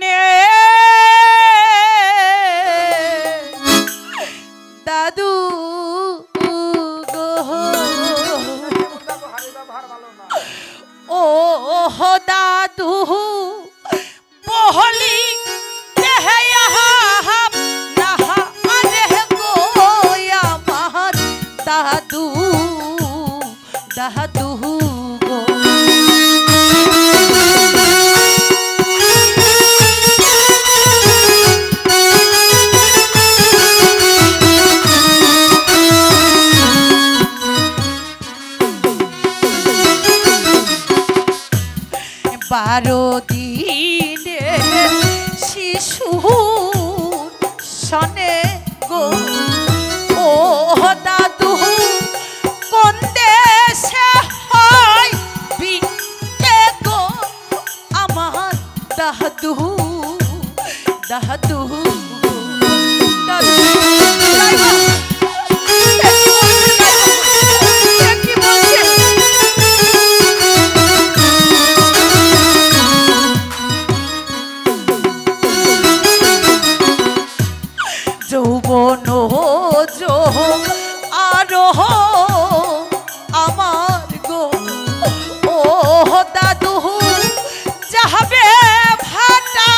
শোনে দাদু গো ও দাদু বহলি দাদু দাদু গো বারো দিনে শিশু শনে গো ও দাদু কোন দেশে হয় বিকে গো আমার দাদু দাদু দাদু যৌবন যোগ আরোহ আমার গো ও দাদু যাবে ভাটা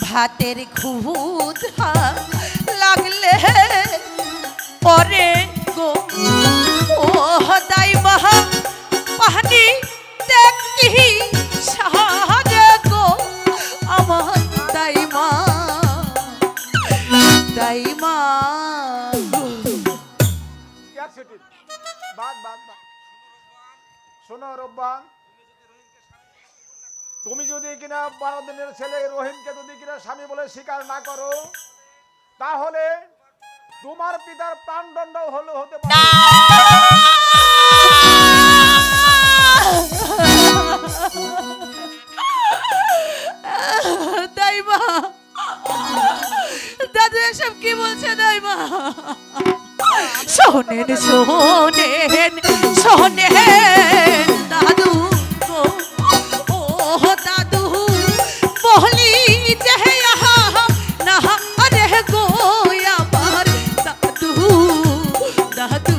ভাতের ক্ষুধা লাগলে পরে গো ও দাই মহা পানি দেখি সাহায্য গো আমার দাইমা দাইমা শোনো রব্বান, তুমি যদি কিনা 12 দিনের ছেলে রহিমকে যদি কিনা স্বামী বলে স্বীকার না করো, তাহলে তোমার পিতার প্রাণদণ্ড হলো হতে পারে। দাইমা দাদু এসব কি বলছে দাইমা? শোনেন শোনেন শোনেন দাদু ও দাদু বহলি যে না আরে গো আমার দাদু দাদু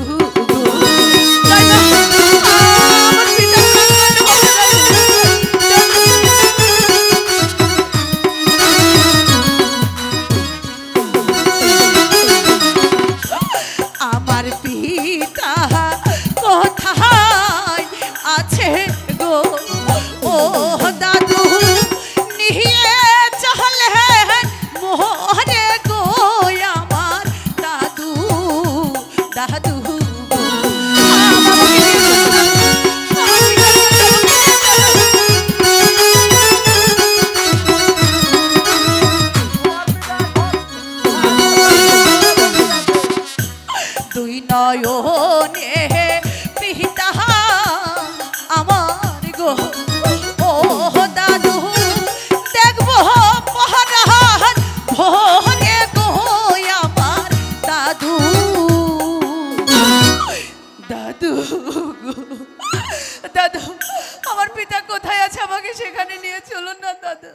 আমার পিতা কোথায় আছে গো ও দাদু নিয়ে চলে মোহরে গো আমার দাদু দাদু দুই নয়নে পিতা আমার গো ও দাদু দেখবো পহরার ভোরে গো আমার দাদু দাদু দাদু আমার পিতা কোথায় আছে আমাকে সেখানে নিয়ে চলুন না দাদু।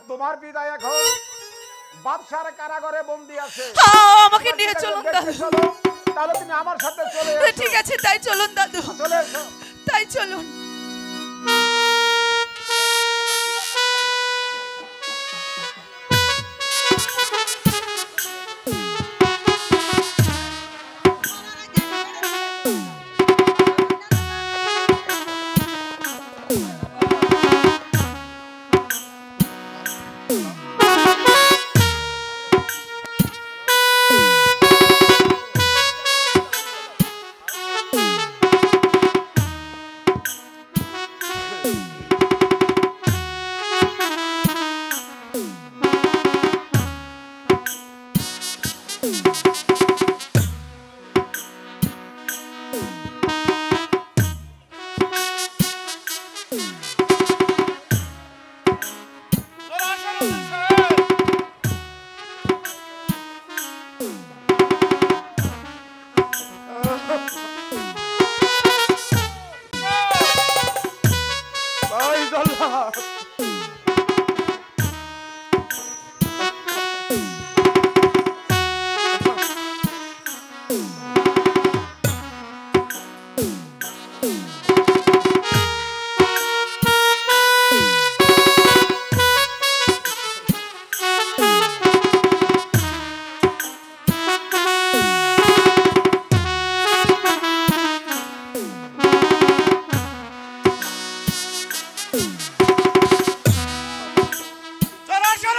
তোমার পিতা এখন বাদশার কারাগারে বন্দী আছে, আমাকে নিয়ে চলুন দাদু। তাহলে তুমি আমার সাথে চলে এসো। ঠিক আছে তাই চলুন দাদু, চলে এসো। তাই চলুন।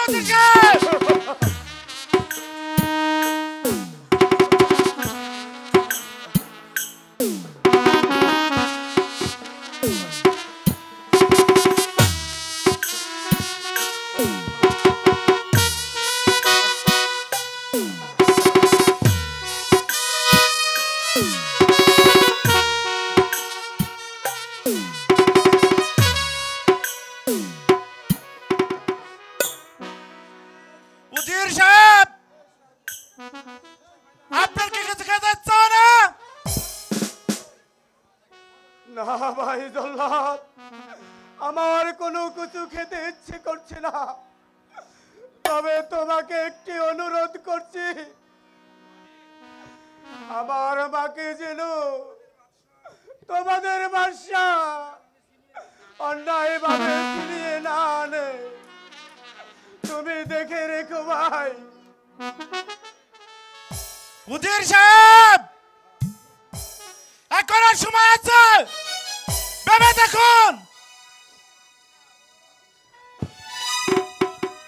ওদেরকে। উজির সাহেব, আপনার কি কিছু খেতে ইচ্ছা না? না ভাই জল্লাদ, আমার কোনো কিছু খেতে ইচ্ছে করছে না। তবে তোমাকে একটি অনুরোধ করছি, আমার মাকে যেন তোমাদের বাসা অন্যায় ভাবে ফিরিয়ে না আনে, তুমি দেখে রেখো ভাই। উজির সাহেব, এখনো সময় আছে, ভেবে দেখুন।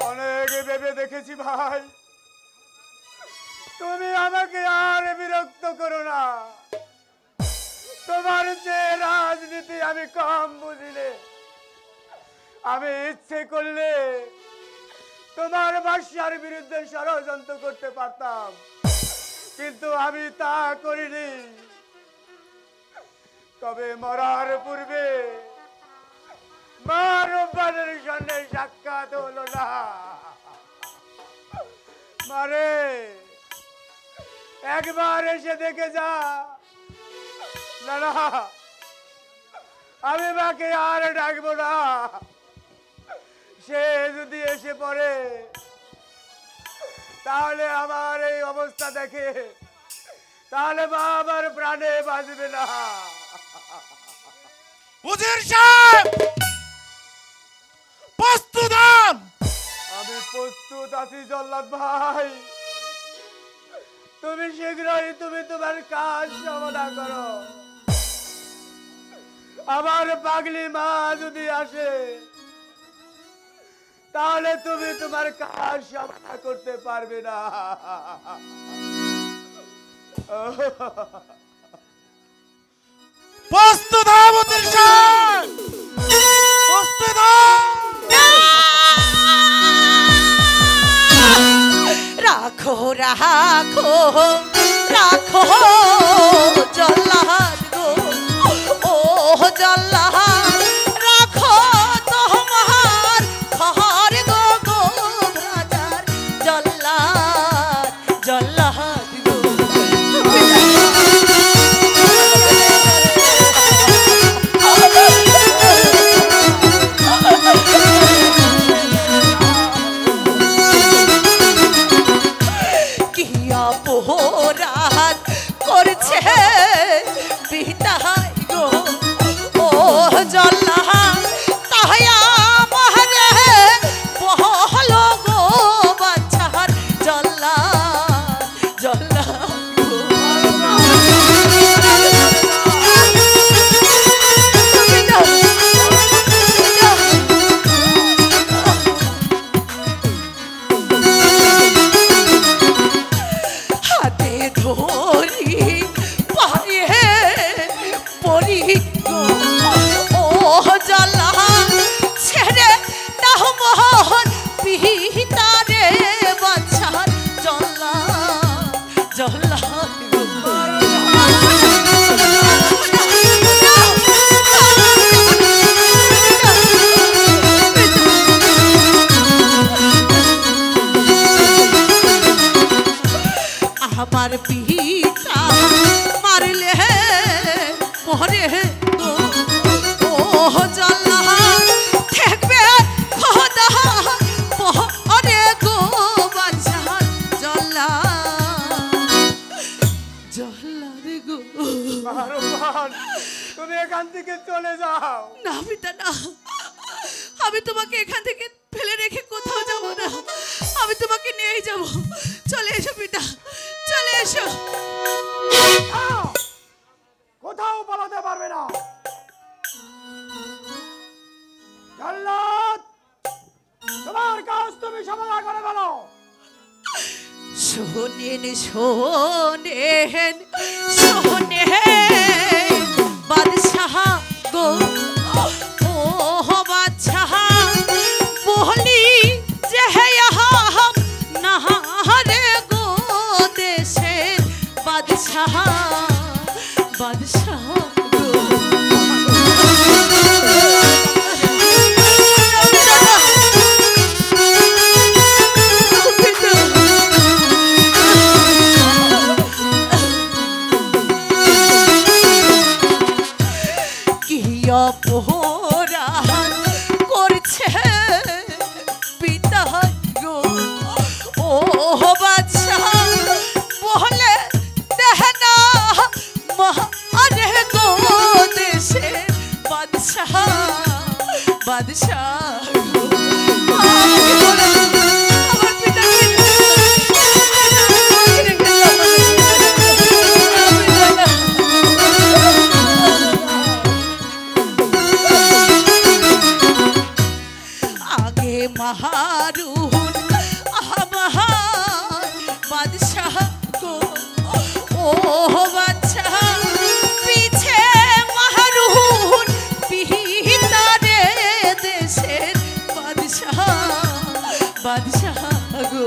অনেক ভেবে দেখেছি ভাই, তুমি আমাকে আর বিরক্ত করো না। তোমার যে রাজনীতি আমি কম বুঝিলে, আমি ইচ্ছে করলে তোমার বাসার বিরুদ্ধে ষড়যন্ত্র করতে পারতাম, কিন্তু আমি তা করিনি। তবে মরার পূর্বে মার রূপবানের সঙ্গে সাক্ষাৎ হলো না। মারে একবার এসে দেখে যা। না না, আমি মাকে আর ডাকবো না। সে যদি এসে পড়ে তাহলে আমার এই অবস্থা দেখে, তাহলে মা আমার প্রাণে বাঁচবে না। উজির সাহেব, প্রস্তুত হন। আমি প্রস্তুত আছি জল্লাদ ভাই। তুমি শীঘ্রই তোমার কাজ সমাধান করো। আমার পাগলি মা যদি আসে তাহলে তুমি তোমার কাজ সমাধান করতে পারবে না। প্রস্তুত হন উজির সাহেব, প্রস্তুত হন। রাখো রাখো রাখো জল্লাদ গো, ও জল্লাদ রাখো তোমার ঘর গো, গো রাজার জল্লাদ জল্লাদ গো। কিয়া পোহরাত করছে বিদায় গো, ও জল্লাদ তাই আমারে বহল গো বাছার জল্লাদ জল্লাদ গো। হাতে ধরি পায়ে পরি গো, ও জল্লাদ ছেড়ে দাও মোহন পিতারে বাছার জল্লাদ জল্লাদ গো। আমার পিতা মারলে মরে গো, ও জল্লাদ থাকবে খোদা পরে গো বাছার জল্লাদ জল্লাদ গো। রূপবান, তুমি এখান থেকে চলে যাও। না পিতা না, আমি তোমাকে এখান থেকে ফেলে রেখে কোথাও যাব না, আমি তোমাকে নিয়েই যাব। চলে এসো পিতা, চলে এসো। কোথাও পালাতে পারবে না। জল্লাদ, তোমার কাজ তুমি তুমি সমাধান করে বলো। শোনেন শোনেন শোনেন বাদশাহ গো ও বাদশাহ বলি যে हम नहारे गो देशेर बादशाह बादशाह गो অপরাধ করছে পিতা গো ও বাদশাহ বলে দেহনা মারে গো দেশে বাদশাহ বাদশাহ গো আমার পিতা महारून आबहार बादशाह को ओ बादशाह पीछे महारून पीतारे देशेर बादशाह बादशाह गो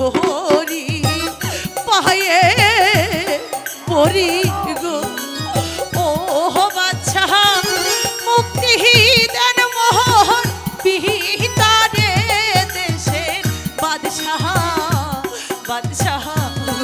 ধরি পায়ে পরি গো ও বাদশাহ মুক্তি দেন মোহন বিহিতারে দেশের বাদশাহ বাদশাহ গো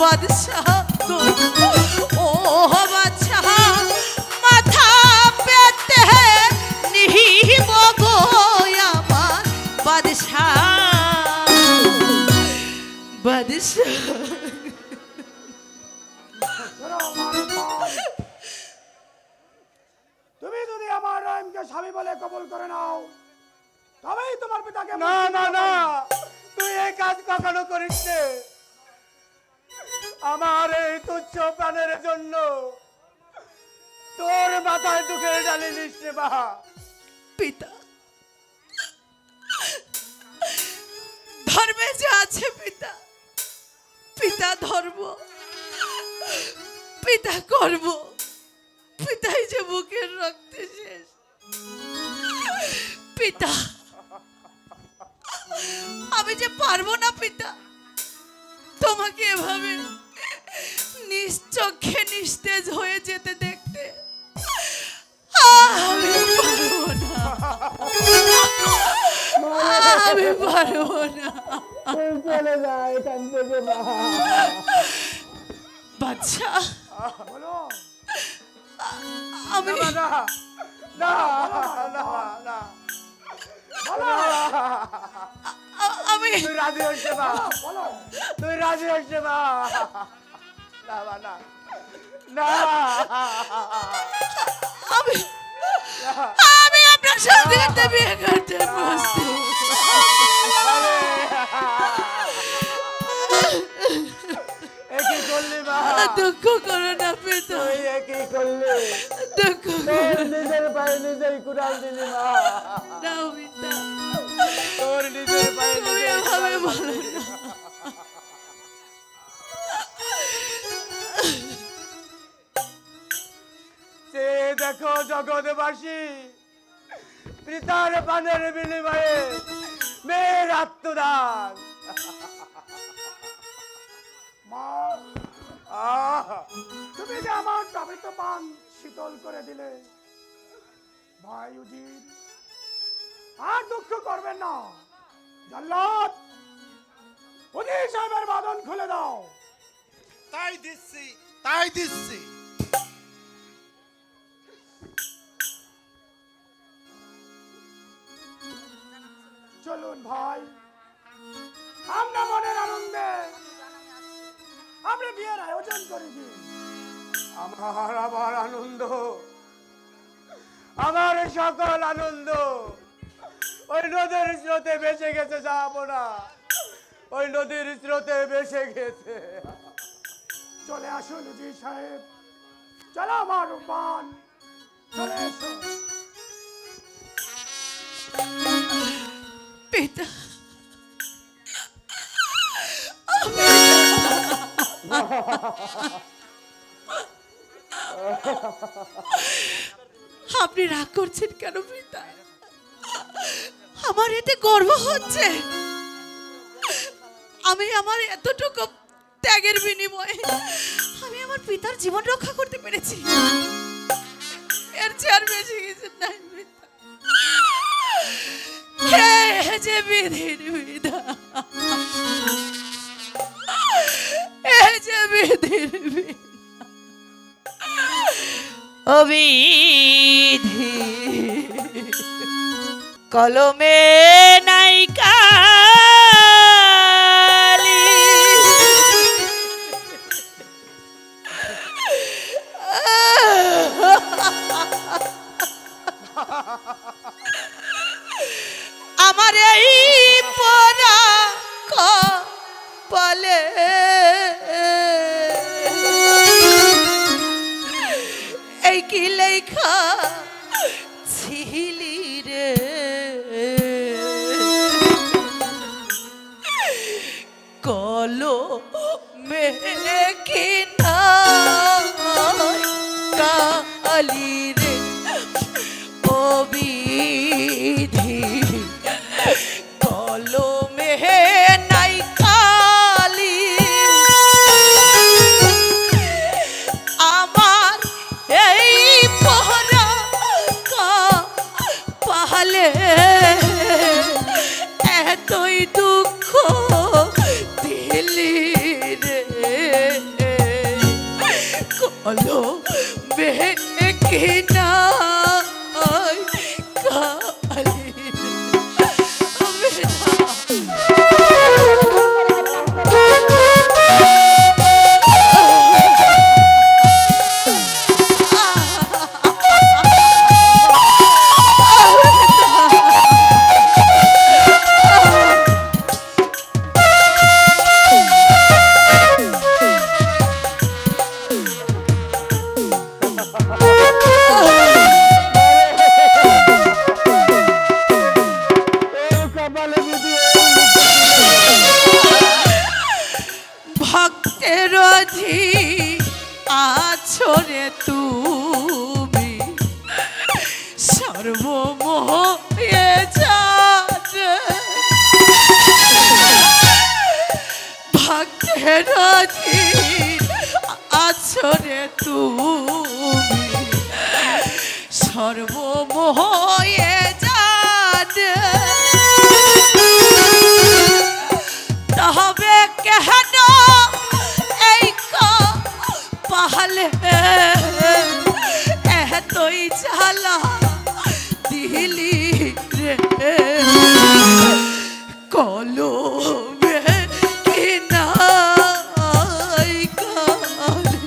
बादशाह को ओ बादशाह माथा पेते नहीं बगो यामान बादशाह बादशाह তুমি যদি আমার রহিমকে স্বামী বলে কবুল করে নাও তবেই তোমার পিতাকে না না না তুই এই কাজ কখনো করিস না আমার এই তুচ্ছ প্রাণের জন্য তোর মাথায় দুঃখের ডালি দিস রে বাবা পিতা ধর্মে যে আছে পিতা পিতা ধর্ম পিতা কর্ম পিতাই যে বুকের রক্তে শেষ পিতা আমি যে পারবো না পিতা তোমাকে এভাবে নিশ্চক্ষে নিস্তেজ হয়ে যেতে দেখতে আমি পারবো না আমি পারবো না চলে যা এখান থেকে বাদশাহ বলো আমি না না না না আমি তুই রাজি হচ্ছে বা বলো তুই রাজি হচ্ছে বা না না না আমি আমি আপনার সাথে বিয়ে করতে প্রস্তুত একই করলি মা দুঃখ করো না পিতা তুই একই করলি দুঃখ তোর নিজের পায়ে নিজেই কুড়াল দিলি মা না পিতা তোর নিজের পায়ে তুমি নিজেই এভাবে কুড়াল বলো দিলি। না সে দেখো জগৎবাসী পিতার পানের বিনিময়ে মেয়ের আত্মদান মা আহ তুমি যে আমার তাবিত পান শীতল করে দিলে ভাই উজির আর দুঃখ করবেন না জল্লাদ উজির সাহেবের বাঁধন খুলে দাও তাই দিচ্ছি তাই দিচ্ছি। চলুন ভাই, আমরা মনের আনন্দে আমরা বিয়ের আয়োজন করি দিই। আমার আবার আনন্দ, আমার সকল আনন্দ ওই নদীর স্রোতে ভেসে গেছে, যাবো না, ওই নদীর স্রোতে ভেসে গেছে। চলে আসুন জি সাহেব, চলো আমার রূপবান, চলে এসো। পিতা, আপনি রাগ করছেন কেন পিতা? আমার এতে গর্ব হচ্ছে। আমি আমার এতটুকু ত্যাগের বিনিময়ে আমি আমার পিতার জীবন রক্ষা করতে পেরেছি। এর চেয়ে আর বেশি কিছু নাই পিতা। হে যে বিধির বিধান, হে যে বিধির বিধান, অবিধি কলমে নাই কালি, আমার এই পরা কপালে এই কি লেখা ছিলি রে, কলমে কি নাই কালি রে, অবিধি কলমে নাই কালি, আমার এই পহরা কপালে এতই দুঃখ দিলি রে, কলমে কি নাই কালি রে। ভক্তের আছো রে তুমি, সর্বমোহে জানে, ভক্তের আছো রে তুমি, সর্বমোহে জানে, তবে কেন এই কপালে এতই জ্বালা দিলি রে, কলমে কি নাই কালি,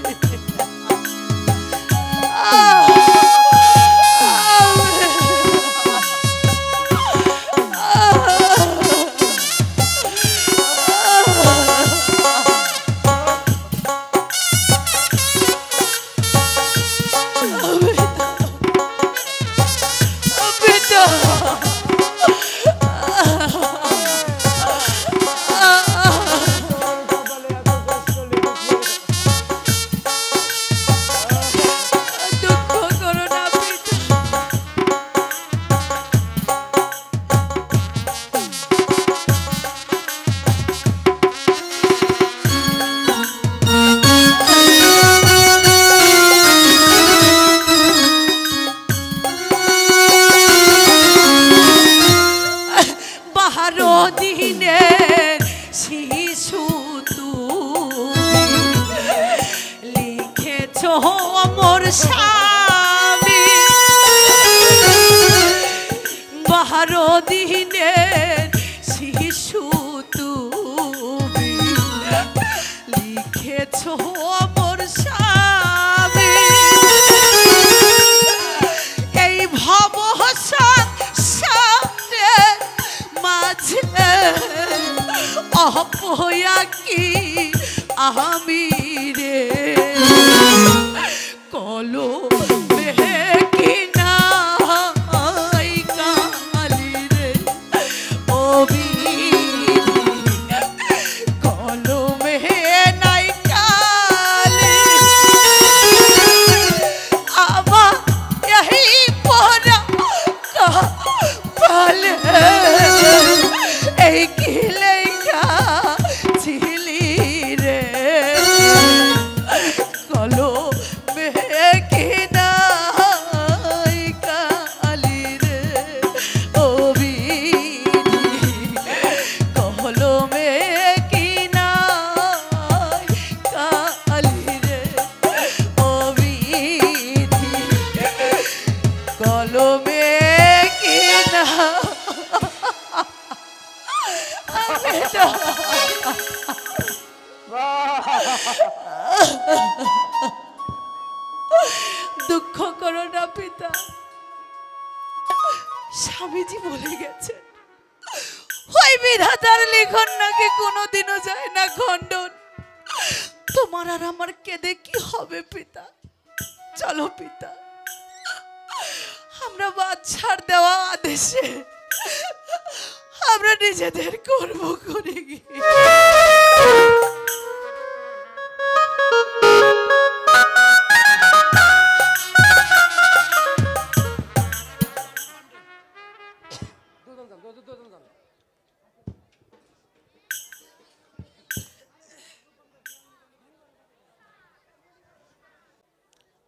দিনের শিশু তুমি লিখেছ মোর স্বামী, বারো দিনের শিশু তুমি লিখেছ মোর স্বামী এই ভব সংসারের মাঝে অপয়া কি আমি রে কলো কি নাই কালি রে কলো নাই কালি আমার এই পরা কালে এই কি লেখা ছিলি রে কলো কি নাই কালি রে কলো কি নাই কালি রে কলমে কি না দুঃখ করো না পিতা স্বামীজি বলে গেছে ওই বিধাতার লিখন নাকি কোনোদিনও যায় না খণ্ডন তোমার আর আমার কেঁদে কি হবে পিতা চলো পিতা আমরা বাদ ছাড় দেওয়া আদেশে আমরা নিজেদের কর্ম করে গিয়ে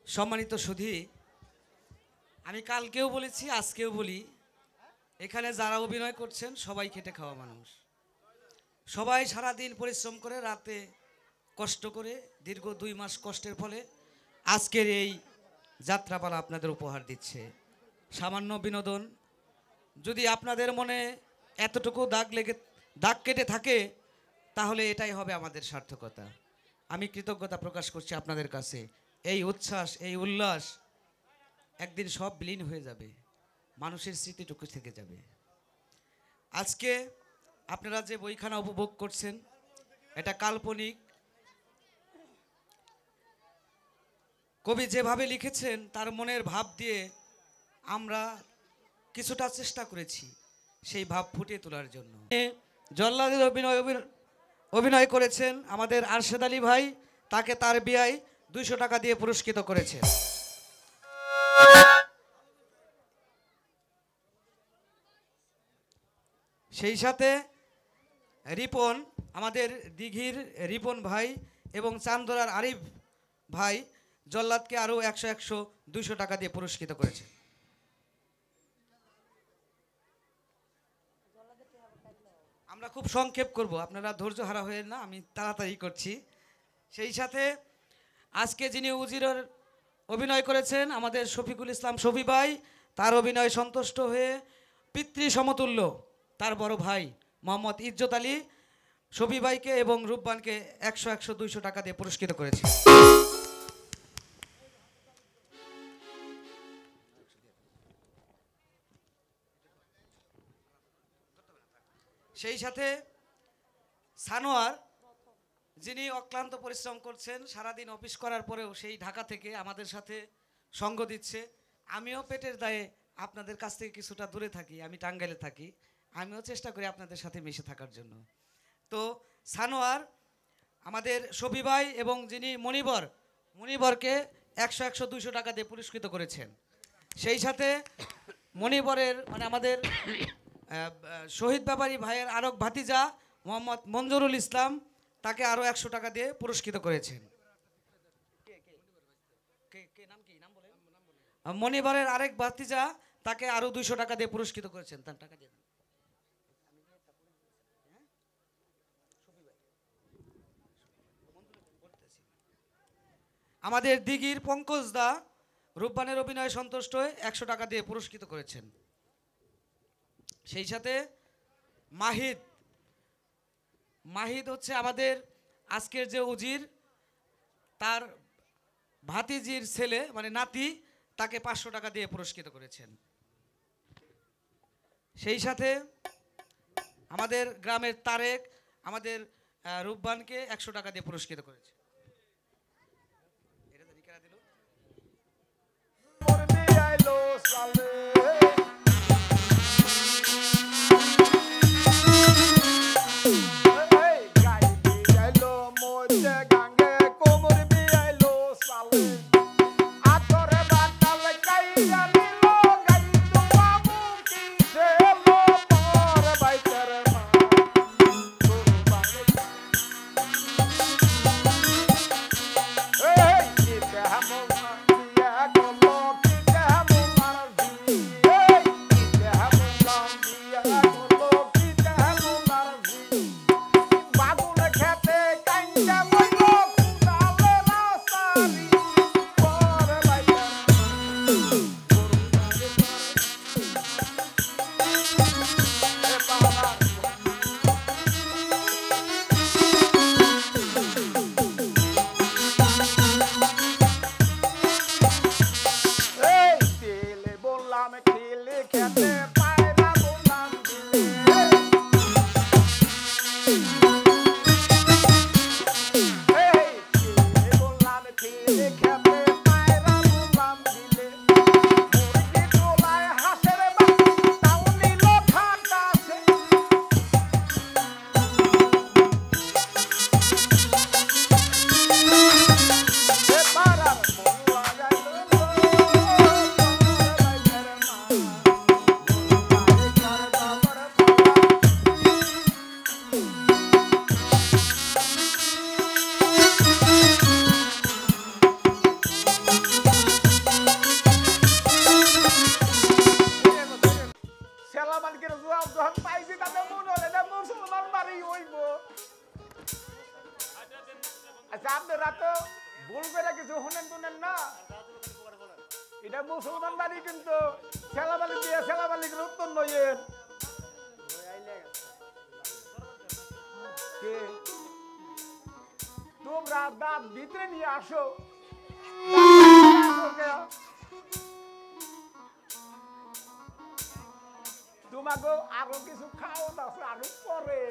সম্মানিত সুধী, আমি কালকেও বলেছি আজকেও বলি, এখানে যারা অভিনয় করছেন সবাই খেটে খাওয়া মানুষ, সবাই সারাদিন পরিশ্রম করে রাতে কষ্ট করে দীর্ঘ 2 মাস কষ্টের ফলে আজকের এই যাত্রাপালা আপনাদের উপহার দিচ্ছে। সামান্য বিনোদন যদি আপনাদের মনে এতটুকু দাগ কেটে থাকে তাহলে এটাই হবে আমাদের সার্থকতা। আমি কৃতজ্ঞতা প্রকাশ করছি আপনাদের কাছে। এই উচ্ছ্বাস এই উল্লাস একদিন সব বিলীন হয়ে যাবে, মানুষের স্মৃতিটুকু থেকে যাবে। আজকে আপনারা যে বইখানা উপভোগ করছেন এটা কাল্পনিক, কবি যেভাবে লিখেছেন তার মনের ভাব দিয়ে আমরা কিছুটা চেষ্টা করেছি সেই ভাব ফুটিয়ে তোলার জন্য। জল্লাদের অভিনয় করেছেন আমাদের আরশেদ আলী ভাই, তাকে তার বিয়ায় 200 টাকা দিয়ে পুরস্কৃত করেছেন। সেই সাথে রিপন, আমাদের দিঘির রিপন ভাই এবং চান্দরার আরিফ ভাই জল্লাদকে আরও 100-200 টাকা দিয়ে পুরস্কৃত করেছে। আমরা খুব সংক্ষেপ করব, আপনারা ধৈর্য হারা হয়ে না, আমি তাড়াতাড়ি করছি। সেই সাথে আজকে যিনি উজিরের অভিনয় করেছেন আমাদের শফিকুল ইসলাম শফি ভাই, তার অভিনয় সন্তুষ্ট হয়ে পিতৃ সমতুল্য তার বড় ভাই মোহাম্মদ ইজ্জত আলী শফি ভাইকে এবং রূপবানকে 100-200 টাকা দিয়ে পুরস্কৃত করেছে। সেই সাথে সানোয়ার, যিনি অক্লান্ত পরিশ্রম করছেন, সারাদিন অফিস করার পরেও সেই ঢাকা থেকে আমাদের সাথে সঙ্গ দিচ্ছে। আমিও পেটের দায়ে আপনাদের কাছ থেকে কিছুটা দূরে থাকি, আমি টাঙ্গাইলে থাকি, আমিও চেষ্টা করি আপনাদের সাথে মিশে থাকার জন্য। তো সানোয়ার আমাদের শফি ভাই এবং যিনি মনিবরকে 100-200 টাকা দিয়ে পুরস্কৃত করেছেন। সেই সাথে মনিবরের মানে আমাদের শহীদ ব্যাপারী ভাইয়ের আরক ভাতিজা মোহাম্মদ মঞ্জুরুল ইসলাম, তাকে আরও 100 টাকা দিয়ে পুরস্কৃত করেছেন। মনিবরের আরেক ভাতিজা, তাকে আরও 200 টাকা দিয়ে পুরস্কৃত করেছেন। তার টাকা দিয়ে আমাদের দিঘির পঙ্কজ দা রূপবানের অভিনয় সন্তুষ্ট হয়ে 100 টাকা দিয়ে পুরস্কৃত করেছেন। সেই সাথে মাহিদ মাহিদ হচ্ছে আমাদের আজকের যে উজির তার ভাতিজির ছেলে মানে নাতি, তাকে 500 টাকা দিয়ে পুরস্কৃত করেছেন। সেই সাথে আমাদের গ্রামের তারেক আমাদের রূপবানকে 100 টাকা দিয়ে পুরস্কৃত করেছে। আপনারা তো ভুল করে কিছু শুনেন শুনেন না, এটা মুসলমান বাড়ি কিন্তু ছেলাবালি দিয়ে ছেলাবালিকে উত্তর নইয়ের। তোমরা দাঁত ভিতরে নিয়ে আসো, তোমাকে আরো কিছু খাও আছে আরো পরে।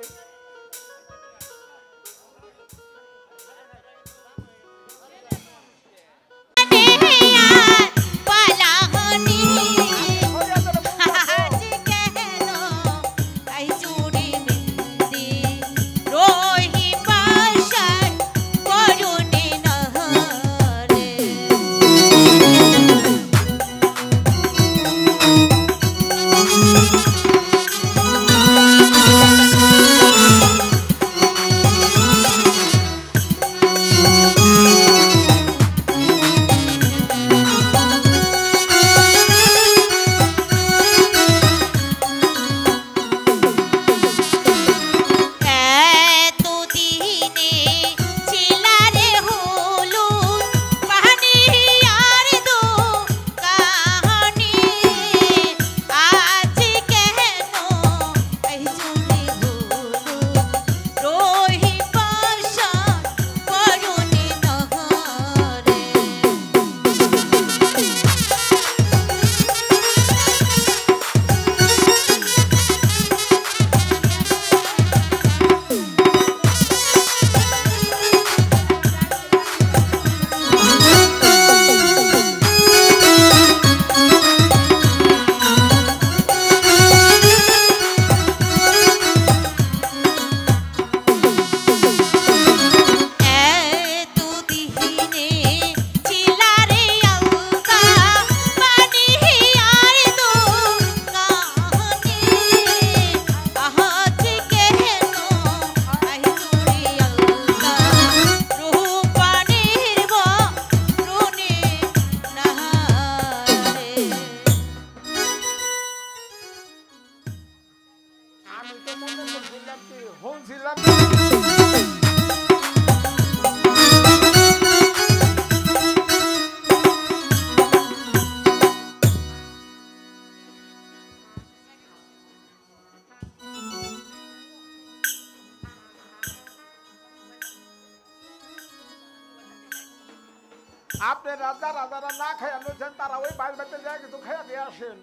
আপনি রাজা রাজারা না খাইয়া নিয়েছেন তারা ওই বাইরে বাইরে যায় কিছু খাইয়া দিয়ে আসেন।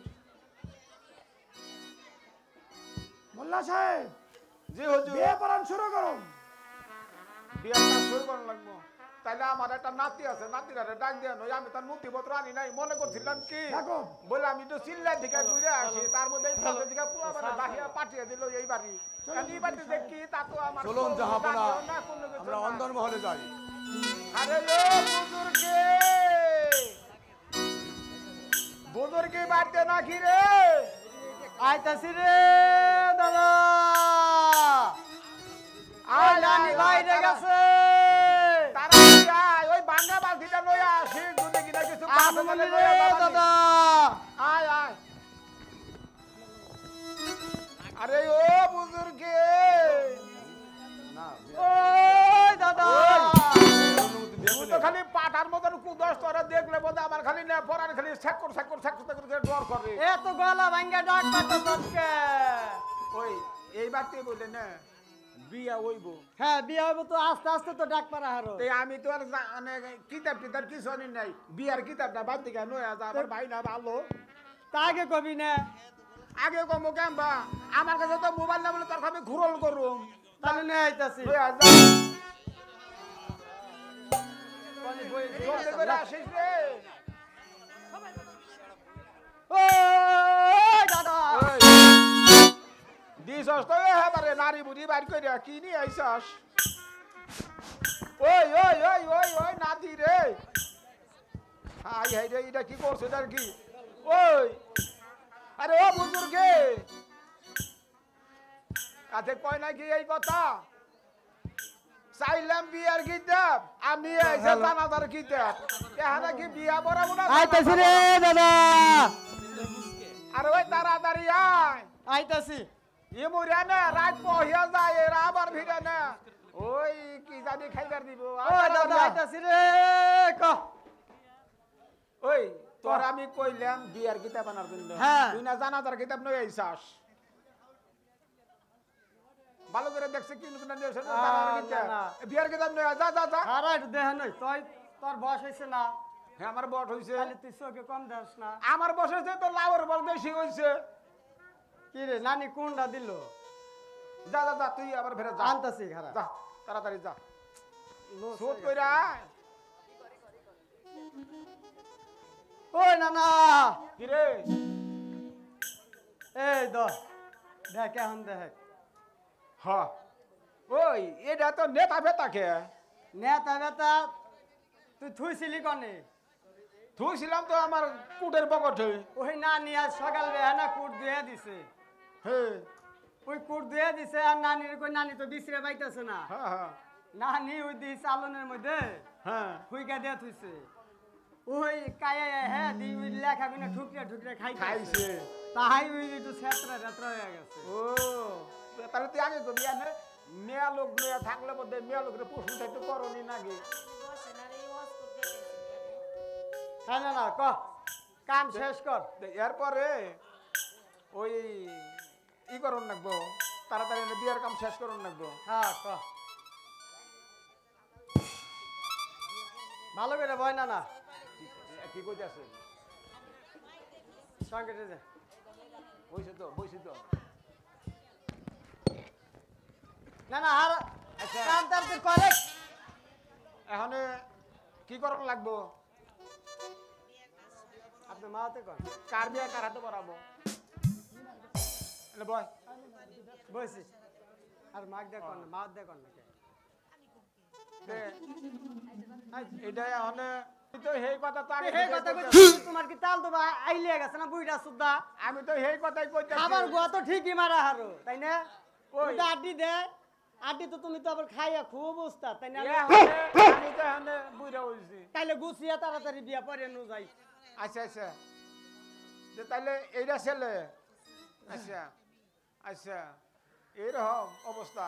মোল্লা সাহেব জি হুজুর, বিয়ে পড়ান শুরু করুন। বিয়ার কাজ শুরু করার লাগবো। তাইলে আমার একটা নাতি আছে, নাতিরারে ডাক দিয়ে নই, আমি তার নথিপত্র আনি নাই। মনে করছিলাম কি দেখো। বলে আমি তো চিল্লাই দিকে ঘুরে আসি, তার মধ্যে দিকে পুরো মানে বাহিয়া পাঠিয়ে দিল এই বাড়ি। এই বাড়িতে দেখি তা তো আমার চলুন জাহাপনা, না কোনো কিছু আমরা না। অন্দরমহলে যাই। আরে ও বুজুর্গে, বুজুর্গে বাড়তে নাকি রে? আইতাছি রে দাদা। আয় নানি বাইরে গেছে। তাড়াতাড়ি আয়, ওই ভাঙা বালতিটা লইয়া আসি, যদি কিনা কিছু পাবে বলে রে লইয়া যাবানি। দাদা। আয় আয়। আরে ও বুজুর্গে, ওই দাদা। তুই তো খালি পাঠার মতন কুদস তোরা দেখলে বোধ আমার খালি না পরান খালি সাক্কর সাক্কর সাক্কর সাক্কর করে ডর করে। এত গলা ভাঙ্গা ডাক পাঠাচ্ছে। ওই এই বাড়তে বলে না বিয়া হইব। হ্যাঁ বিয়ে হইব তো আস্তে আস্তে তো ডাক পারা হারো। তাই আমি তো আর মানে কিতাব টিতাব কিছু আনি নাই, বিয়ার কিতাবটা বাদ দিকে নয়া যা আমার ভাই না ভালো। তা আগে কবি না। আগে কম কেমবা আমার কাছে তো মোবাইল না বলে তোর আমি ঘুরল করুম। তাহলে নিয়ে আইতাছি। লইয়া যা, জলদি করে আসিস রে। ওই দাদা। দিছস তো এবারে নারী বুড়ি বাইর কইরা কি নি আইছস? ওই ওই ওই ওই ওই নাতি রে, হাই হাই রে, এটা কি করছ? এটার কি? ওই আরে ও বুজুর্গে, আতে কয় নাকি এই কথা? চাইলাম বিয়ার কিতাব, আমি এসে জানাজার কিতাব। এখানে কি বিয়া পড়াবো না? আইতাছি রে দাদা। আরে ওই তাড়াতাড়ি আয়। আইতাছি। এ মরিয়া না রাত পহিয়া যায়, এরা আবার ভিড়ে না। ওই কি জানি খাইবার দিব। ওই দাদা আইতাছি রে ক। ওই তোর আমি কইলাম বিয়ার কিতাব আনার জন্য, হ্যাঁ। তুই না জানাজার কিতাব নই আইছাস। ভালো করে দেখছে কি না দিয়েছ না জানাজার কিতাব? না। বিয়ার কিতাব নই, যা যা যা। আরে একটু দেখ নই তুই, তোর বয়স হইছে না। হ্যাঁ আমার বট হইছে। তাহলে তুই চোখে কম দেস না। আমার বসেছে তো লাউর বল বেশি হইছে। কি রে নানি কোনটা দিল? যা যা যা, তুই আবার ফেরত যা। আনতাছি খারাপ। যা তাড়াতাড়ি যা, লোস শোধ হয়ে কইরা গেছে। আয়। ওই নানা। কি রে? এই দ দেখ এখন দেখ। হ্যাঁ ওই এটা তো নেতা ফেতা কে নেতা বেতা তুই থুইছিলি কনে? থুইছিলাম তো আমার কুটের পকেটে। ওই নানি আজ সকাল বেলা না কুট দিয়ে দিছে। হে ওই কুট দিয়ে দিছে আর নানির কই নানি তো বিছরে পাইতাছে না। হ্যাঁ হ্যাঁ নানি ওই দি চালনের মধ্যে হ্যাঁ হুইকা দিয়ে থুইছে। ওই কায়া হ্যাঁ দি ওই লেখা বিনা ঠুকরে ঠুকরে খাইছে। খাইছে। তাই ওই একটু ছেত্রা ছেত্রা হয়ে গেছে। ও তাহলে তুই আগে কবি আনে মেয়া লোক লইয়া থাকলে বোধ মেয়া লোকের পশু থাকতে করনি নাকি? হ্যাঁ না না ক কাম শেষ কর। এরপরে ওই ই করুন লাগবো, তাড়াতাড়ি বিয়ের কাম শেষ করুন লাগবো। হ্যাঁ ক ভালো করে ভয় না না কি কইতে আছে? সঙ্গে যা। বইছে তো বইছে তো। না না আর আচ্ছা। কাম তাড়াতাড়ি করে। এখন কি করুন লাগবো? আপনি মাতে কর। কার বিয়ে কার হাতে করাবো? এলে বয় বসি আর মাগ দে কর না মাত দে কর না কে। এটা এখন তুই তো সেই কথা তো আগে এই থেকে কথা কইতে কই তোমার কি তাল তো আইলিয়া গেছে না বুইড়া সুদা। আমি তো সেই কথাই কইতে খাবার গোয়া তো ঠিকই মারা হারো তাই না? ওই। ওইটা আড্ডি দে আড্ডি তো তুমি তো আবার খাইয়া খুব উস্তাদ তাই না? আমি তো এখন বুঝা হইছি। তাইলে গুছিয়া তাড়াতাড়ি বিয়া পরে নু যাই। আচ্ছা আচ্ছা, যে তাইলে এইটা ছেলে। আচ্ছা আচ্ছা এইরকম অবস্থা।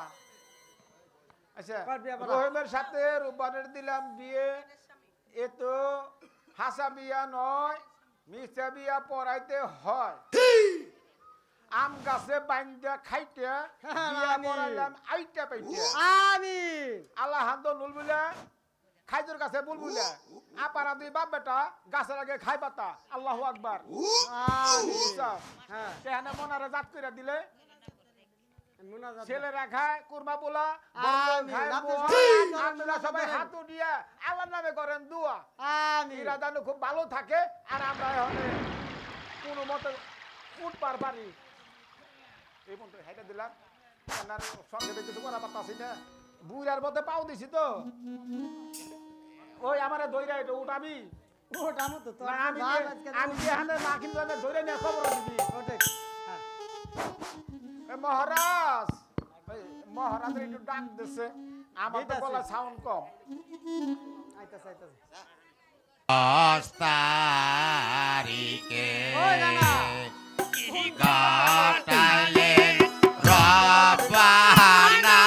আচ্ছা কর বিয়া পড়া। রহিমের সাথে রূপবানের দিলাম বিয়ে, এ তো হাসা বিয়া নয়, মিষ্টা বিয়া পড়াইতে হয়। আম গাছে বাইন্দা খাইতে বিয়া আমি। পড়াইলাম আইটা পাইতে। আমি আল্লাহ হান্দ নুল বলে খাইজুর গাছে বুলবুলে আপারা দুই বাপ বেটা গাছের আগে খাই পাতা আল্লাহু আকবার হ্যাঁ সেখানে মনারে জাত করে দিলে মুনাজাত ছেলেরা খায় কুরমা পোলা আমিন। খায় আপনি মোয়া। সবাই আপনারা সবাই হাত উঠিয়ে আল্লাহর নামে করেন দোয়া আমিন এরা যেন খুব ভালো থাকে আর আমরা এখানে কোনো মতে উঠবার পারি এই পর্যন্ত হেঁটে দিলাম আপনার সংক্ষেপে কিছু করা পারতাছি না বুড়ার মধ্যে পাও দিছি তো ওই আমার দইরা এটা উঠাবি ওটা আমি তো না আমি যে এখানে না কিন্তু আমি ধরে নিয়ে খবর দিবি ওটাই হ্যাঁ এ মহারাজ এই মহারাজের একটু ডাক দিছে আমার তো দিতাছে। গলা সাউন্ড কম আইতাছে আইতাছে 10 তারিখে ওই নানা কাটালেন রবানা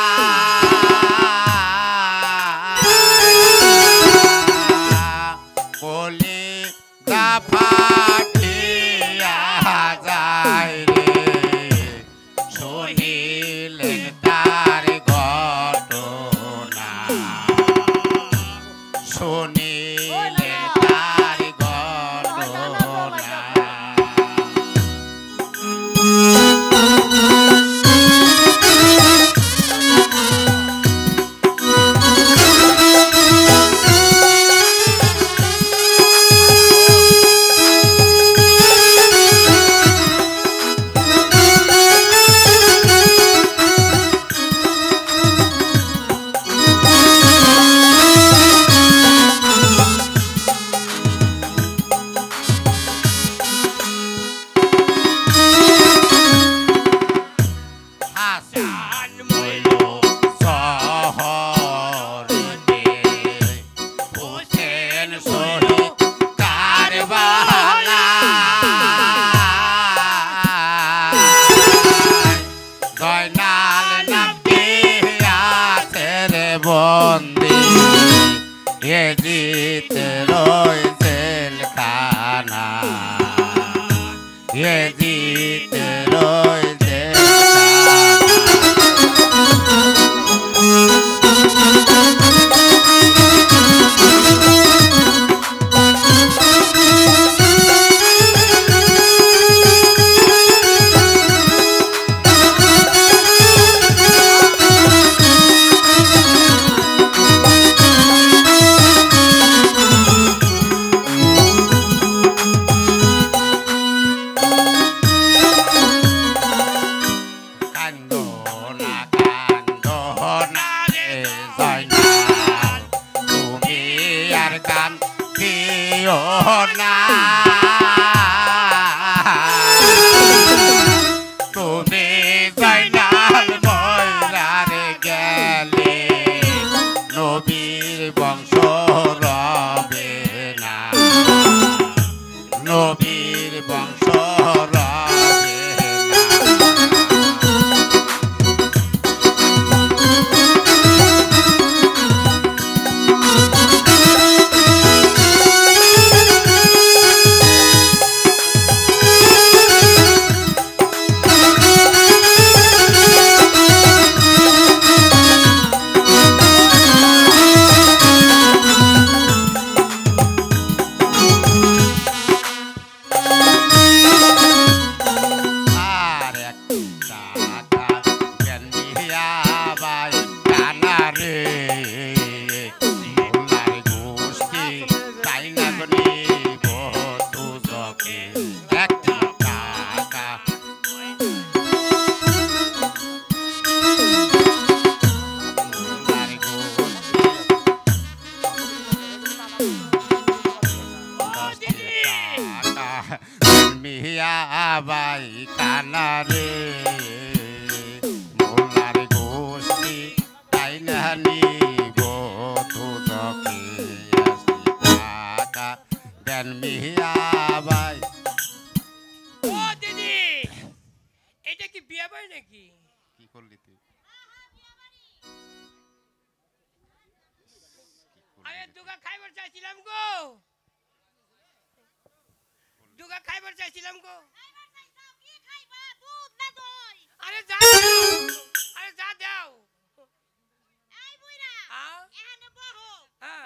কলি দাফাটিয়া যায় রে শুনিলেন তার ঘটনা শুনিলেন তার ঘটনা হাসান মইল শহরেতে হোসেন শহীদ কারবালা জয়নাল নামটি আছে রে বন্দি এ জিতে রয়েছে খানা এ জিতে রয়েছে কান্দো না রে জয়নাল তুমি আর কান দিও না তুমি জয়নাল ময়রারে গেলে নবীর বংশ রবে না নবীর বংশ রবে না আর একটা জ্ঞান দিয়া বাই কানা রে মোল্লার গোষ্ঠী তাই না গনি বহু জকে একটা টাকা মোল্লার গোষ্ঠী মিয়া বাই কানা রে মোল্লার গোষ্ঠী তাই না নিব তুজকে টাকা দেন মিয়া বাই ও দিদি এটা কি বিয়ে বাড়ি নাকি কি করলি তুই আরে দুগা খাইবার চাইছিলাম গো দুগা খাইবার চাইছিলাম গো আরে যা দাও আরে যা দাও হ্যাঁ? হ্যাঁ।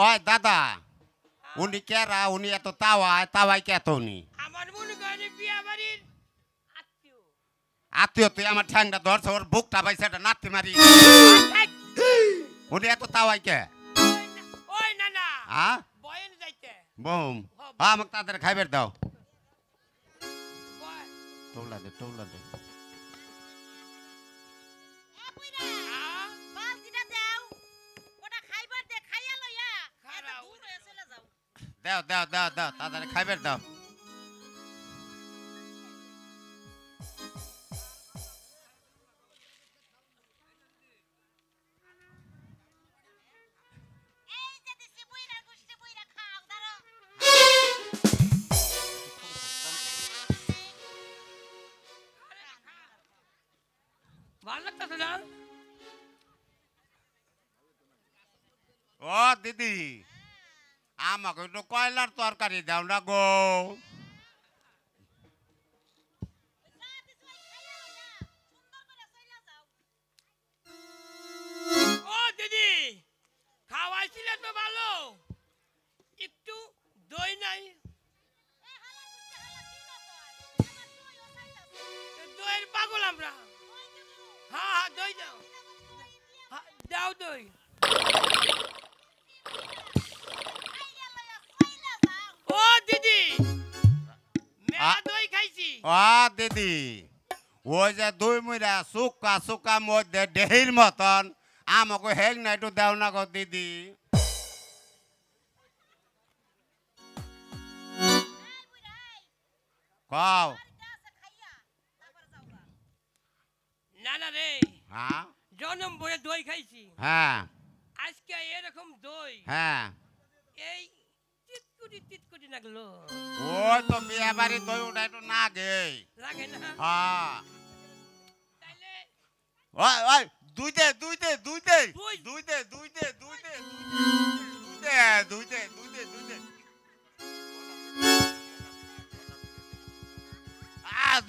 ওই দাদা উনি কেরা উনি এত তাওয়াই কে তো উনি আমার মনে করেন বিয়া বাড়ির আত্মীয়। আত্মীয় তুই আমার ঠ্যাংটা ধরছ ওর বুকটা পাইছে এটা নাতি মারি ধ্যাৎ, উনি এত তাওয়াই কে ওই না না হ্যাঁ বয়েন যাইতে বুম আমাকে তাদের খাইবার দাও বয়। টোলা দে টোলা দে আ? বালতিটা দাও ওটা খাইবার দে খাইয়া লইয়া খারাও। দূর হয়ে চলে যাও দাও দাও দাও দাও তাদের খাইবার দাও এই যে দিছি বুইরা গুষ্টি বুইরা খাও দাঁড়াও ভালো লাগতেছে না? ও দিদি আমাকে একটু কয়লার তরকারি দাও না গো ও দিদি খাওয়াইছিলে তো ভালো, একটু দই নাই? দইয়ের পাগল আমরা। হ্যাঁ হ্যাঁ দই দাও, হ্যাঁ, দাও দই। ও দিদি মেলা দই খাইছি। ও দিদি ওই যে দুই মুইরা সুকা সুকা মধ্যে দেহির মতন আমাকে হেং না একটু দাও না গো দিদি কও না না রে, হ্যাঁ জনম ভরে দই খাইছি, হ্যাঁ আজকে এরকম দই হ্যাঁ এই তিতকুটি লাগলো। ওই তো বিয়ে বাড়ি দই ওটা একটু না গে লাগে না? হ্যাঁ তাইলে ওই ওই দুই দে দুই দে দুই দে দুই। দুই দে দুই দে দুই দে দুই দে দুই দে দুই দে দুই দে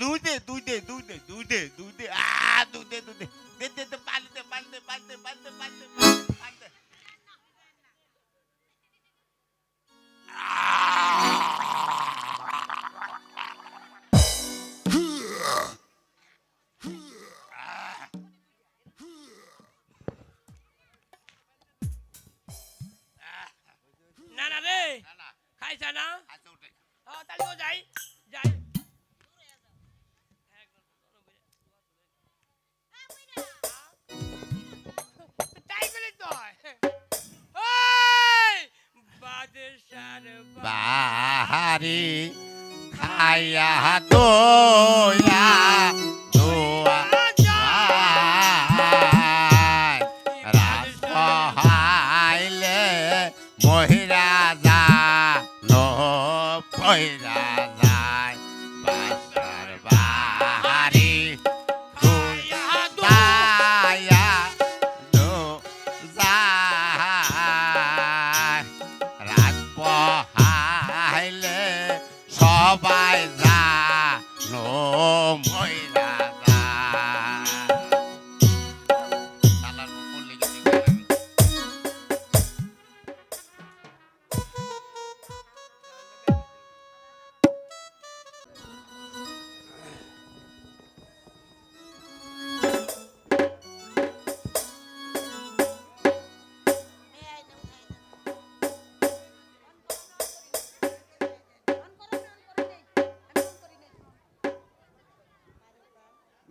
দুই দে দুই দে দুই দে দুই দে দুই দে দুই দে দে দে দে পানি দে পানি দে পানি দে পানি দে পানি দে পানি দে না না রে, না না খাইছা না? আচ্ছা উঠে তাহলে ও যাই যাই। তাই বলে তো ওই বাদশার বাহারি খাইয়া দোয়া দোয়া রাত হাইলে মহিরা যা নো পয়রা যায় বাসার বাহারি দায়া দো যায় রাত পহাইলে সবাই যা নো মহিরা যায় তালার উপর লেগে দেখলাম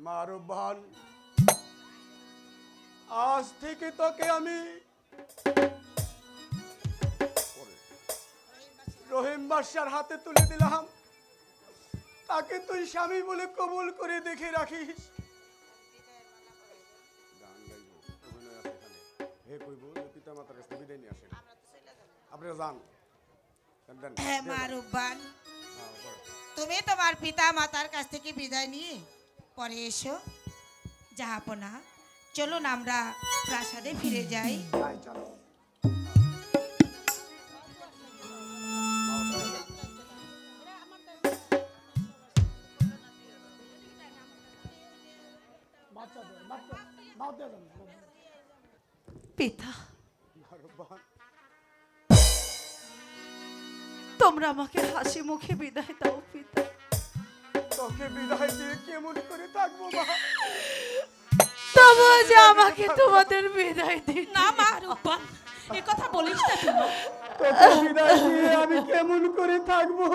মারুবান আজ থেকে তোকে আমি রহিম বাদশার হাতে তুলে দিলাম, তাকে তুই স্বামী বলে কবুল করে দেখে রাখিস। গান গাইবো, অভিনয় আছে এখানে। হে কইব যে পিতা মাতার কাছে বিদায় নিয়ে আসেন, আপনারা যান। দেন, হ্যাঁ দিয়ে মা দাও। রূপবান, হ্যাঁ, করো। তুমি তোমার পিতা মাতার কাছ থেকে বিদায় নিয়ে পরে এসো। জাহাপনা, চলুন আমরা প্রাসাদে ফিরে যাই। যাই, চলো। পিতা মারুবান তোমরা আমাকে হাসি মুখে বিদায় দাও পিতা। তোকে বিদায় দিয়ে কেমন করে থাকবো মা? তবু যে আমাকে তোমাদের বিদায় দিন। না মা রূপবান, এ কথা বলিস না তুই মা। তোকে বিদায় দিয়ে আমি কেমন করে থাকবো?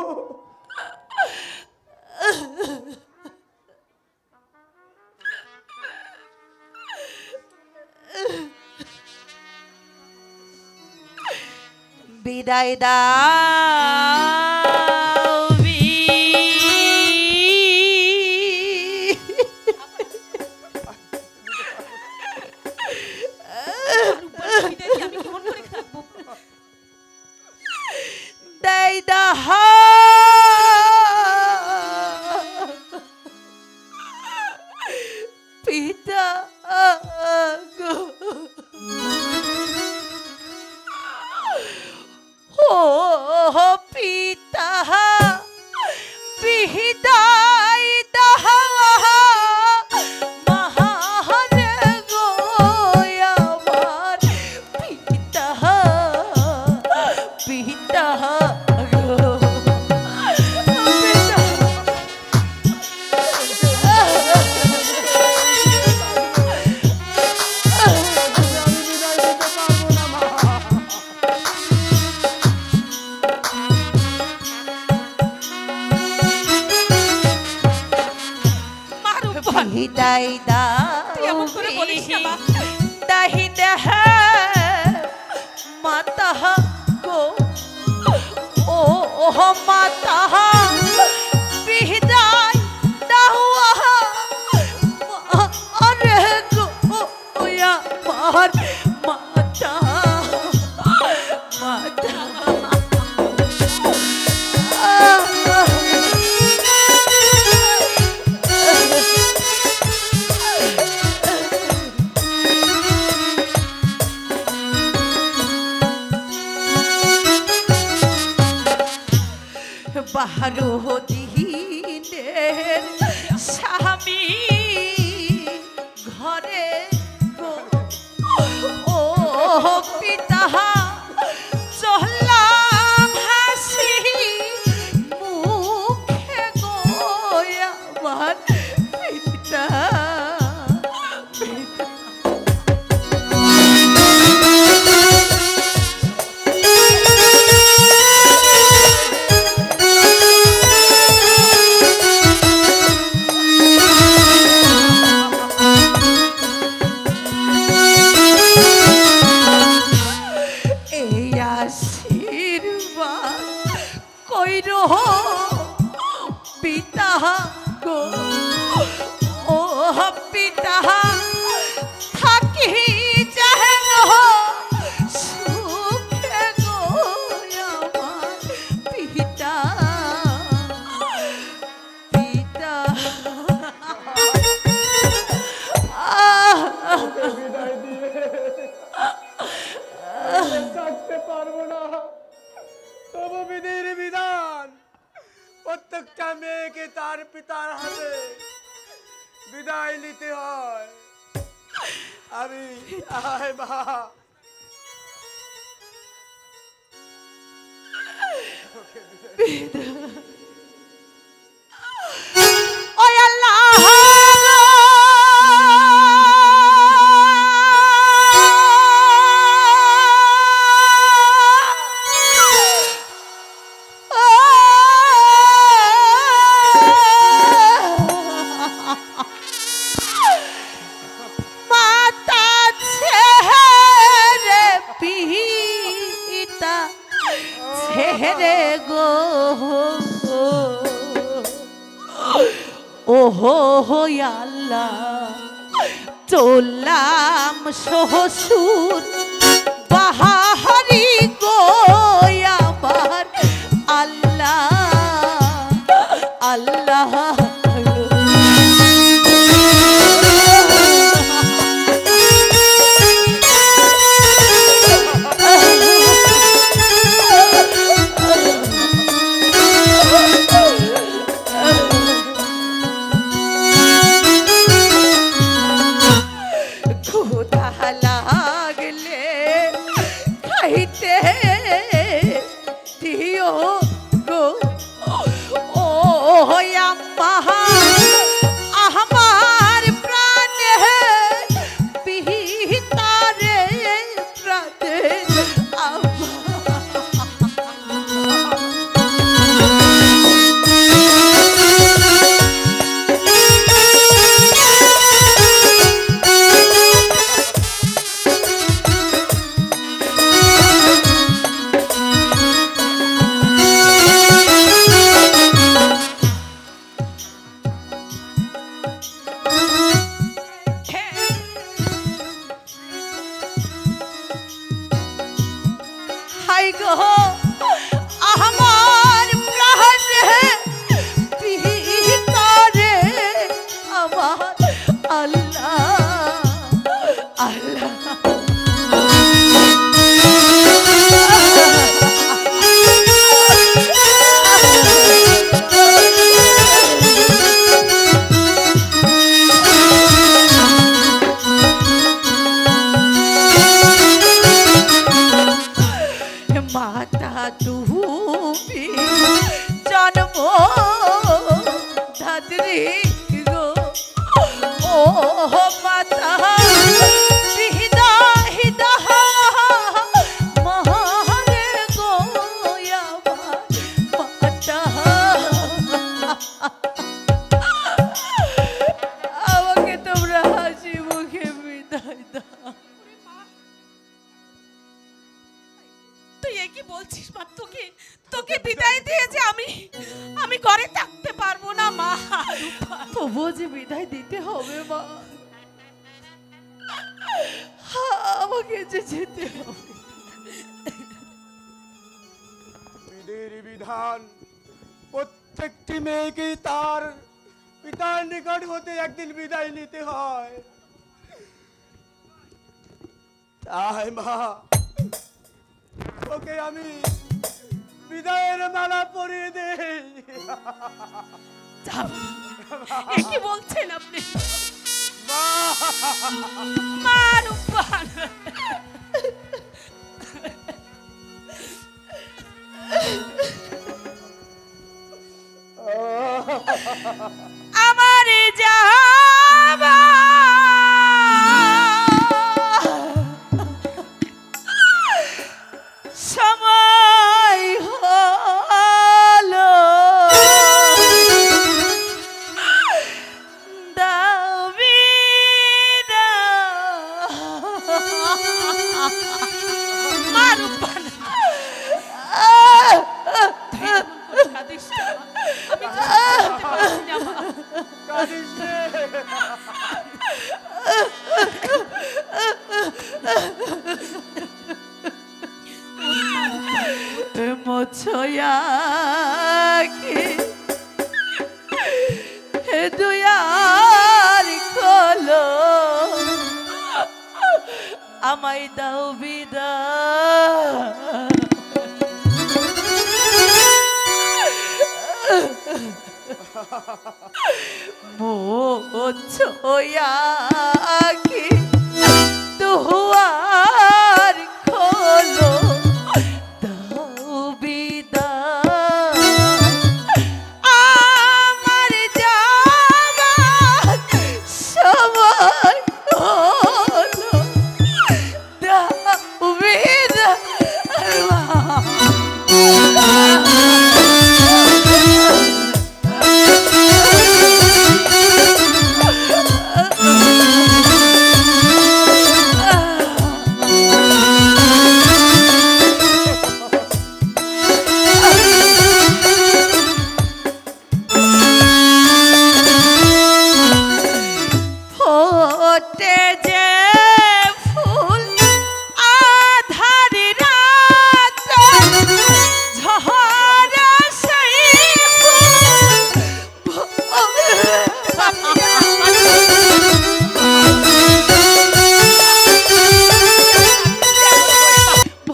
বিদায় দাও আমি কেমন করে থাকবো? দেই দাহ পিতা গো। ও পিতা বিদায় দাহ মহারে গো আমার পিতা পিতা গো পিতা। মা রূপবান, বিদায় দাও তুই এমন করে বলিস না মা। দাহি দেহ মাতা গো ও মাতা বিদায় দাও আরে গো আমার মাতা মাতা। বারো দিনের স্বামী ঘরে গো ও পিতা চললাম হাসি মুখে গো আমার পিতা পিতা। এই আশীর্বাদ কইরো পিতা গো ও পিতা থাকি যাহেন সুখে গো আমার পিতা পিতা। বিদায় দিয়ে থাকতে পারবো না। তবু বিধির বিধান, প্রত্যেকটা মেয়েকে তার পিতার হাতে বিদায় নিতে হয়। আমি আয় মা। ও আল্লাহ মাতা ছেড়ে পিতা ছেড়ে গো ওহো হো আল্লাহ চললাম শ্বশুর বাহারি গো আমার আল্লাহ আল্লাহ। ক্ষুধা লাগলে খাই গো আমার প্রাণে পিতারে আমার আল্লাহ আল্লাহ মাতা তুমি জন্ম ধাত্রী গো ও মাতা হৃদা হৃদা মহারে গো মাতা আমাকে তোমরা হাসি মুখে বিদায় দাও। তুই এ কি বলছিস মা? তোকে তোকে বিদায় দিয়ে যে আমি ঘরে থাকতে পারবো না মা। তবুও যে বিদায় দিতে হবে মা, আমাকে যে যেতে হবে। বিধির বিধান প্রত্যেকটি মেয়েকে তার পিতার নিকট হতে একদিন বিদায় নিতে হয়। তাই মা ওকে আমি বিদায়ের মালা পরিয়ে দেই। এ কি বলছেন আপনি মা মা রূপবান? আমার যাবা সময় হলো দাও বিদায়। মা রূপবান কাঁদিস না। আমি বুঝতে পারছি না মা। কাঁদিস নে। মোছয়াকে দুয়ার খোলো আমায় দাও বিদায়। মোছয়াকে দুয়ার খোলো দাও বিদায়। আমার যাবার সময় হলো দাও বিদায়। ফোটে যে ফুল আধার রাত ঝরা সেই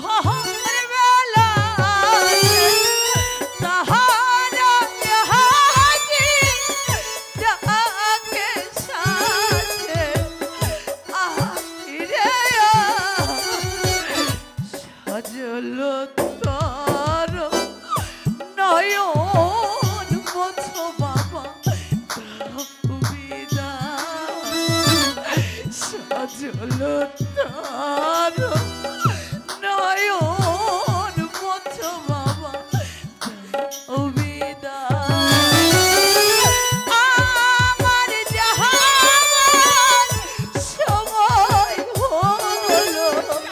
ভোরবেলা তাহারা হাজি ডাকে সাথে আহিরে সজল তোর নয়ন মোছো বাবা বিদায়। সজল তোর নয়ন মোছো বাবা বিদায়। আমার যাহার সময় হলো আমি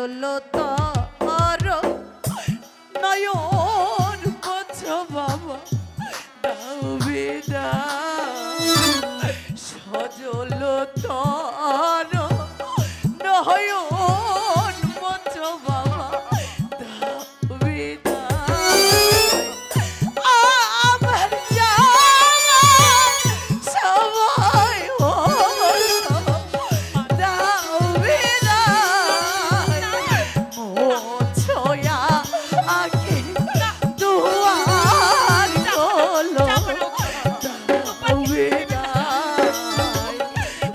সজল তার নয়ন বছ বাবা দাও বিদায় সজল তার নয়ন বছ বাবা দাও বিদায় আমার জামাই সবাই হলো দাও বিদায় মোছয়া আগে দুয়ার খোলো দাও বিদায়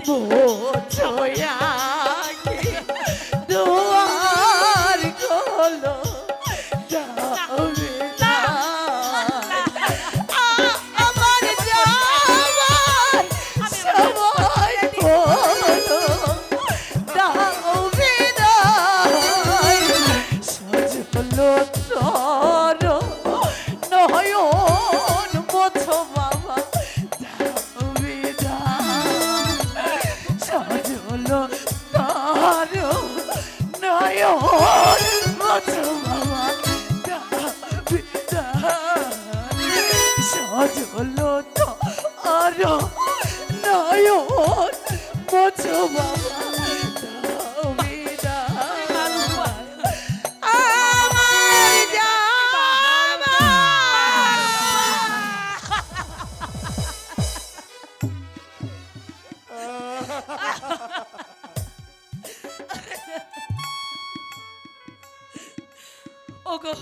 মোছয়া আগে দুয়ার খোলো দাও বিদায় আমার জামাই সবাই হলো দাও বিদায় সজল তোর নয়ন বছ বাবা দাও বিদায় সজল তোর নয়ন বছ বাবা দাও বিদায় সজল তোর নয়ন বছ বাবা দাও বিদায় আমার জামাই ওগো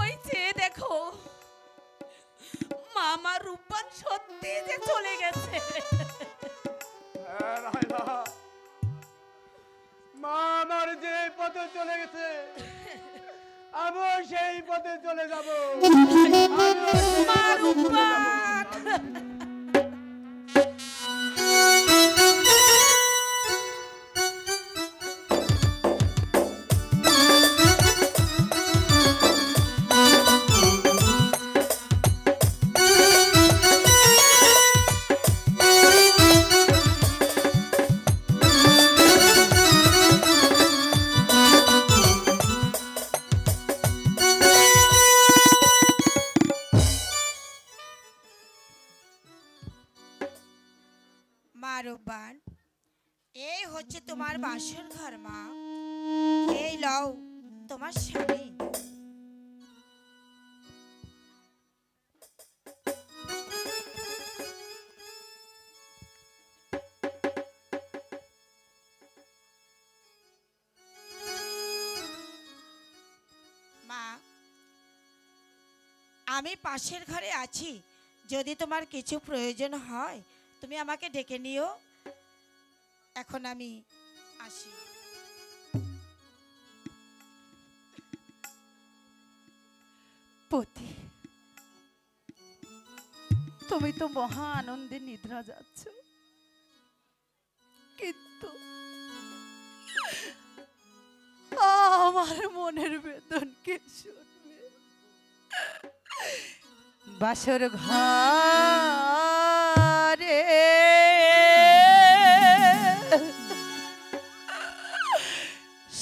ওই যে দেখো মামা রূপান সত্যি যে চলে গেছে রায়না, মা আমার যে পথে চলে গেছে আমিও সেই পথে চলে যাব। মা রূপান মা রূপবান, এই হচ্ছে তোমার বাসর ঘর মা। এই লও তোমার স্বামী। মা, আমি পাশের ঘরে আছি, যদি তোমার কিছু প্রয়োজন হয় তুমি আমাকে ডেকে নিও। এখন আমি আসি। পতি তুমি তো মহা আনন্দে নিদ্রা যাচ্ছ, কিন্তু আমার মনের বেদন কে শুনবে? বাসর ঘরে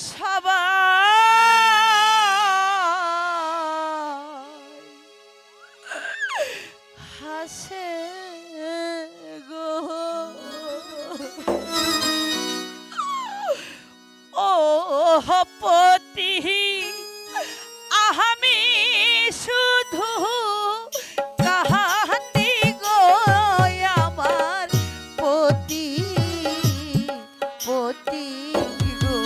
সবাই হাসে গো, ও পতি আমি শুধু কাহাতি গো আমার পতি পতি গো।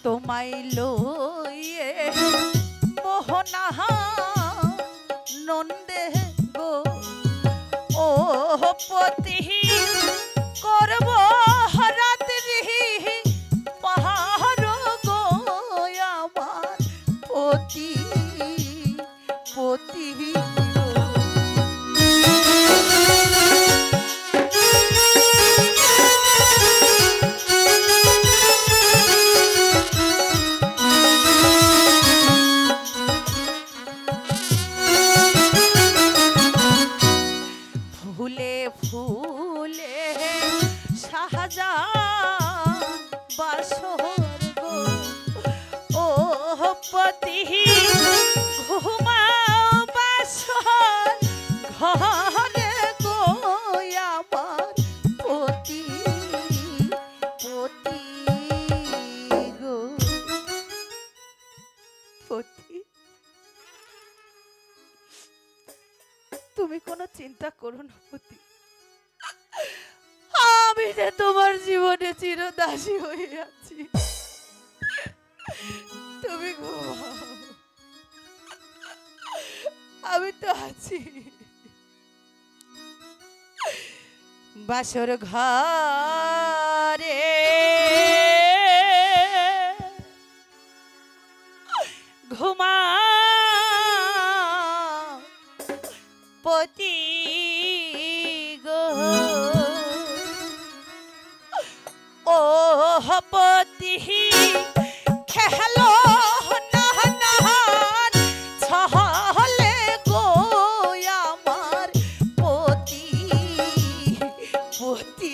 তোমায় লইয়ে মোহনা নন্দে গো, ও পতি করব রাত্রি পাহাড় গো আমার পতি পতি গো। কোনো চিন্তা করো না পতি, আমি যে তোমার জীবনে চিরদাসী হয়ে আছি। তুমি ঘুমাও, আমি তো আছি। বাসর ঘরে ঘুমা পতি গো, ও পতি খেলো না ছহলে গো আমার পতি পতি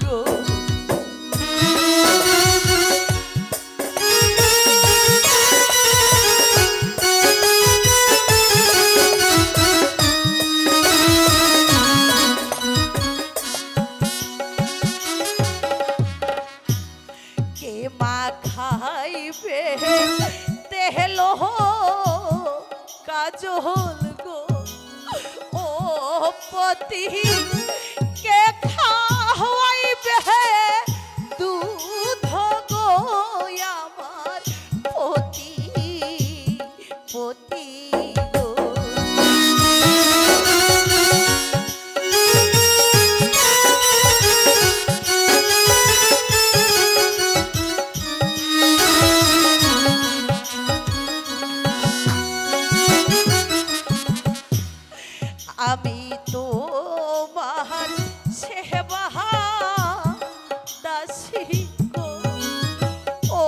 গো। কে মা খাইবে তেহলো কাজল গো, ও পতি কে খাওয়াইবে দুধ গো আমার পতি পতি গো। আমি তোমার সেবা দাসী গো, ও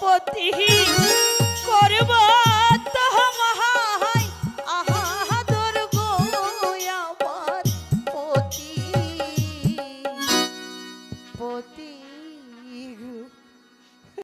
পতি করব তোমায় আদর গো আমার পতি পতি।